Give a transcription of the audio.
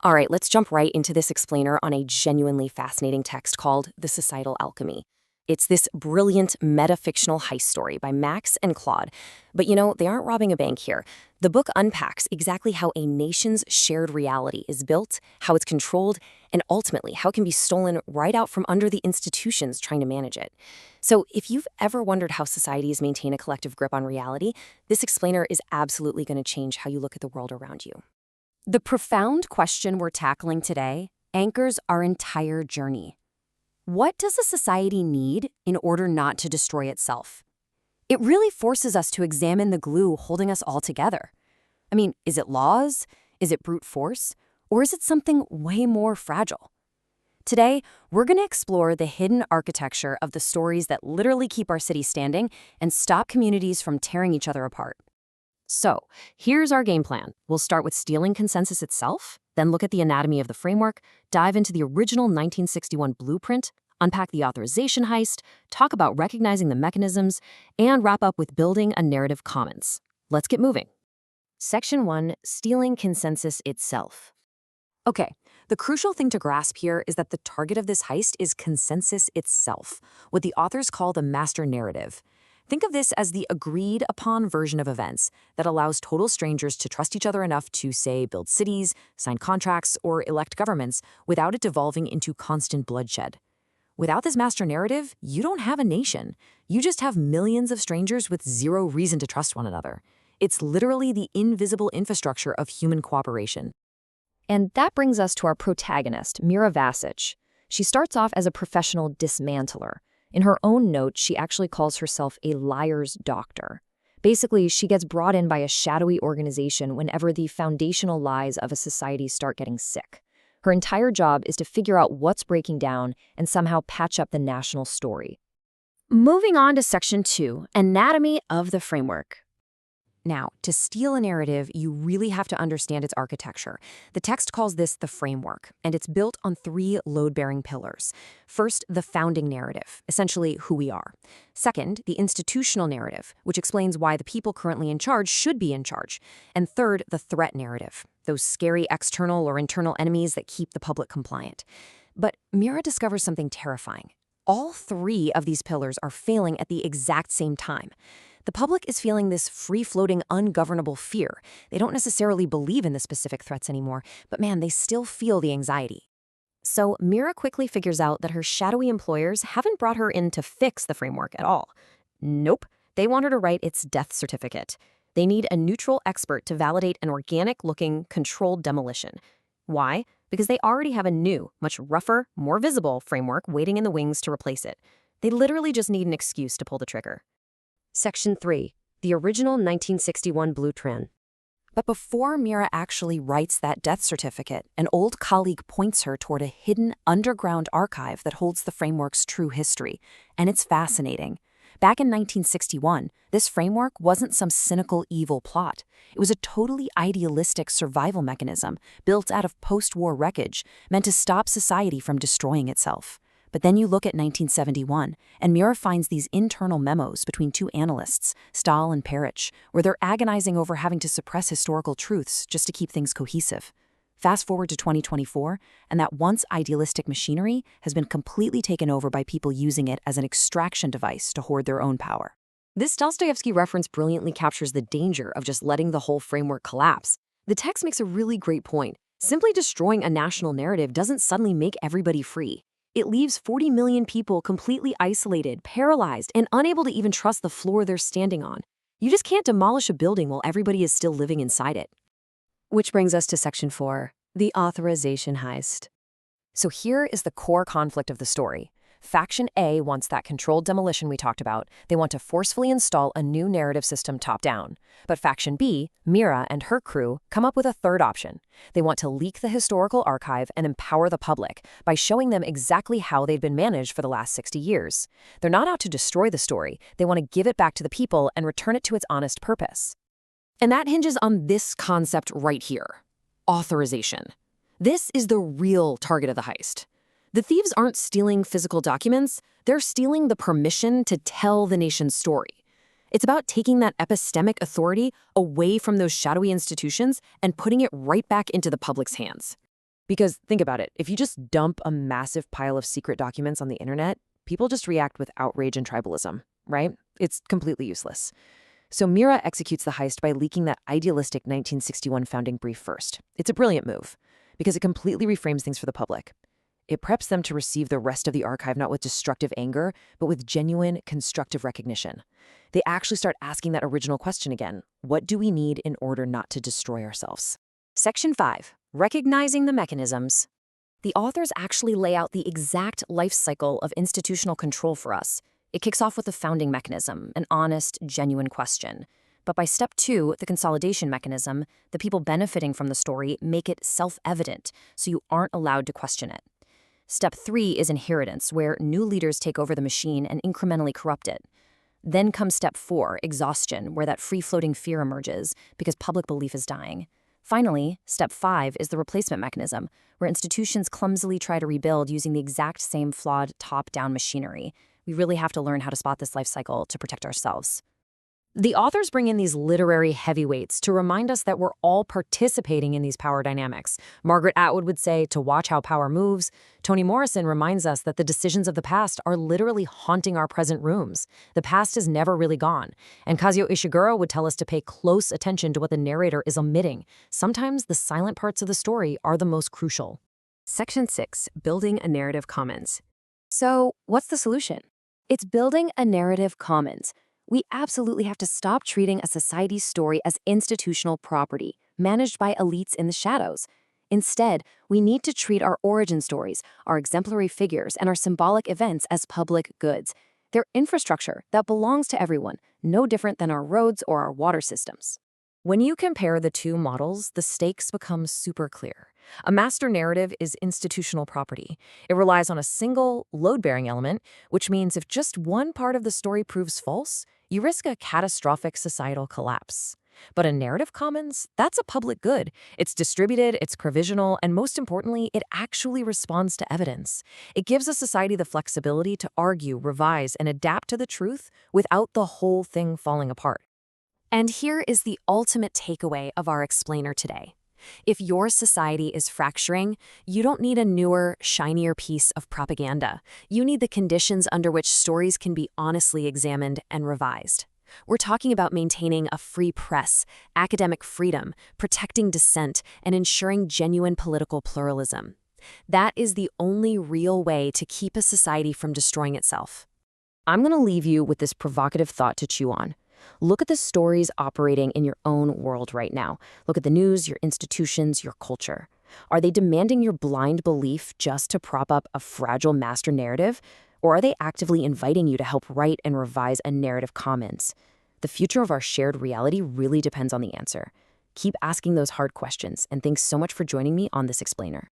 All right, let's jump right into this explainer on a genuinely fascinating text called The Societal Alchemy. It's this brilliant meta-fictional heist story by Max and Claude. But they aren't robbing a bank here. The book unpacks exactly how a nation's shared reality is built, how it's controlled, and ultimately how it can be stolen right out from under the institutions trying to manage it. So if you've ever wondered how societies maintain a collective grip on reality, this explainer is absolutely going to change how you look at the world around you. The profound question we're tackling today anchors our entire journey. What does a society need in order not to destroy itself? It really forces us to examine the glue holding us all together. I mean, is it laws? Is it brute force? Or is it something way more fragile? Today, we're going to explore the hidden architecture of the stories that literally keep our city standing and stop communities from tearing each other apart. So, here's our game plan. We'll start with stealing consensus itself, then look at the anatomy of the framework, dive into the original 1961 blueprint, unpack the authorization heist, talk about recognizing the mechanisms, and wrap up with building a narrative commons. Let's get moving. Section 1, Stealing Consensus Itself. Okay, the crucial thing to grasp here is that the target of this heist is consensus itself, what the authors call the master narrative. Think of this as the agreed-upon version of events that allows total strangers to trust each other enough to, say, build cities, sign contracts, or elect governments without it devolving into constant bloodshed. Without this master narrative, you don't have a nation. You just have millions of strangers with zero reason to trust one another. It's literally the invisible infrastructure of human cooperation. And that brings us to our protagonist, Mira Vasić. She starts off as a professional dismantler. In her own note, she actually calls herself a liar's doctor. Basically, she gets brought in by a shadowy organization whenever the foundational lies of a society start getting sick. Her entire job is to figure out what's breaking down and somehow patch up the national story. Moving on to Section 2, Anatomy of the Framework. Now, to steal a narrative, you really have to understand its architecture. The text calls this the framework, and it's built on 3 load-bearing pillars. First, the founding narrative, essentially who we are. Second, the institutional narrative, which explains why the people currently in charge should be in charge. And third, the threat narrative, those scary external or internal enemies that keep the public compliant. But Mira discovers something terrifying. All 3 of these pillars are failing at the exact same time. The public is feeling this free-floating, ungovernable fear. They don't necessarily believe in the specific threats anymore, but man, they still feel the anxiety. So Mira quickly figures out that her shadowy employers haven't brought her in to fix the framework at all. Nope, they want her to write its death certificate. They need a neutral expert to validate an organic-looking, controlled demolition. Why? Because they already have a new, much rougher, more visible framework waiting in the wings to replace it. They literally just need an excuse to pull the trigger. Section 3, the original 1961 blueprint. But before Mira actually writes that death certificate, an old colleague points her toward a hidden underground archive that holds the framework's true history. And it's fascinating. Back in 1961, this framework wasn't some cynical evil plot. It was a totally idealistic survival mechanism built out of post-war wreckage, meant to stop society from destroying itself. But then you look at 1971, and Mira finds these internal memos between 2 analysts, Stahl and Parrish, where they're agonizing over having to suppress historical truths just to keep things cohesive. Fast forward to 2024, and that once idealistic machinery has been completely taken over by people using it as an extraction device to hoard their own power. This Dostoevsky reference brilliantly captures the danger of just letting the whole framework collapse. The text makes a really great point. Simply destroying a national narrative doesn't suddenly make everybody free. It leaves 40 million people completely isolated, paralyzed, and unable to even trust the floor they're standing on. You just can't demolish a building while everybody is still living inside it. Which brings us to Section 4, the authorization heist. So here is the core conflict of the story. Faction A wants that controlled demolition we talked about. They want to forcefully install a new narrative system top-down. But Faction B, Mira and her crew, come up with a third option. They want to leak the historical archive and empower the public by showing them exactly how they've been managed for the last 60 years. They're not out to destroy the story. They want to give it back to the people and return it to its honest purpose. And that hinges on this concept right here, authorization. This is the real target of the heist. The thieves aren't stealing physical documents, they're stealing the permission to tell the nation's story. It's about taking that epistemic authority away from those shadowy institutions and putting it right back into the public's hands. Because think about it, if you just dump a massive pile of secret documents on the internet, people just react with outrage and tribalism, right? It's completely useless. So Mira executes the heist by leaking that idealistic 1961 founding brief first. It's a brilliant move, because it completely reframes things for the public. It preps them to receive the rest of the archive not with destructive anger, but with genuine, constructive recognition. They actually start asking that original question again. What do we need in order not to destroy ourselves? Section 5. Recognizing the mechanisms. The authors actually lay out the exact life cycle of institutional control for us. It kicks off with the founding mechanism, an honest, genuine question. But by step 2, the consolidation mechanism, the people benefiting from the story make it self-evident, so you aren't allowed to question it. Step 3 is inheritance, where new leaders take over the machine and incrementally corrupt it. Then comes step 4, exhaustion, where that free-floating fear emerges because public belief is dying. Finally, step 5 is the replacement mechanism, where institutions clumsily try to rebuild using the exact same flawed top-down machinery. We really have to learn how to spot this life cycle to protect ourselves. The authors bring in these literary heavyweights to remind us that we're all participating in these power dynamics. Margaret Atwood would say, to watch how power moves. Toni Morrison reminds us that the decisions of the past are literally haunting our present rooms. The past is never really gone. And Kazuo Ishiguro would tell us to pay close attention to what the narrator is omitting. Sometimes the silent parts of the story are the most crucial. Section 6. Building a narrative commons. So, what's the solution? It's building a narrative commons. We absolutely have to stop treating a society's story as institutional property, managed by elites in the shadows. Instead, we need to treat our origin stories, our exemplary figures, and our symbolic events as public goods. They're infrastructure that belongs to everyone, no different than our roads or our water systems. When you compare the two models, the stakes become super clear. A master narrative is institutional property. It relies on a single, load-bearing element, which means if just one part of the story proves false, you risk a catastrophic societal collapse. But a narrative commons, that's a public good. It's distributed, it's provisional, and most importantly, it actually responds to evidence. It gives a society the flexibility to argue, revise, and adapt to the truth without the whole thing falling apart. And here is the ultimate takeaway of our explainer today. If your society is fracturing, you don't need a newer, shinier piece of propaganda. You need the conditions under which stories can be honestly examined and revised. We're talking about maintaining a free press, academic freedom, protecting dissent, and ensuring genuine political pluralism. That is the only real way to keep a society from destroying itself. I'm going to leave you with this provocative thought to chew on. Look at the stories operating in your own world right now. Look at the news, your institutions, your culture. Are they demanding your blind belief just to prop up a fragile master narrative? Or are they actively inviting you to help write and revise a narrative commons? The future of our shared reality really depends on the answer. Keep asking those hard questions, and thanks so much for joining me on this explainer.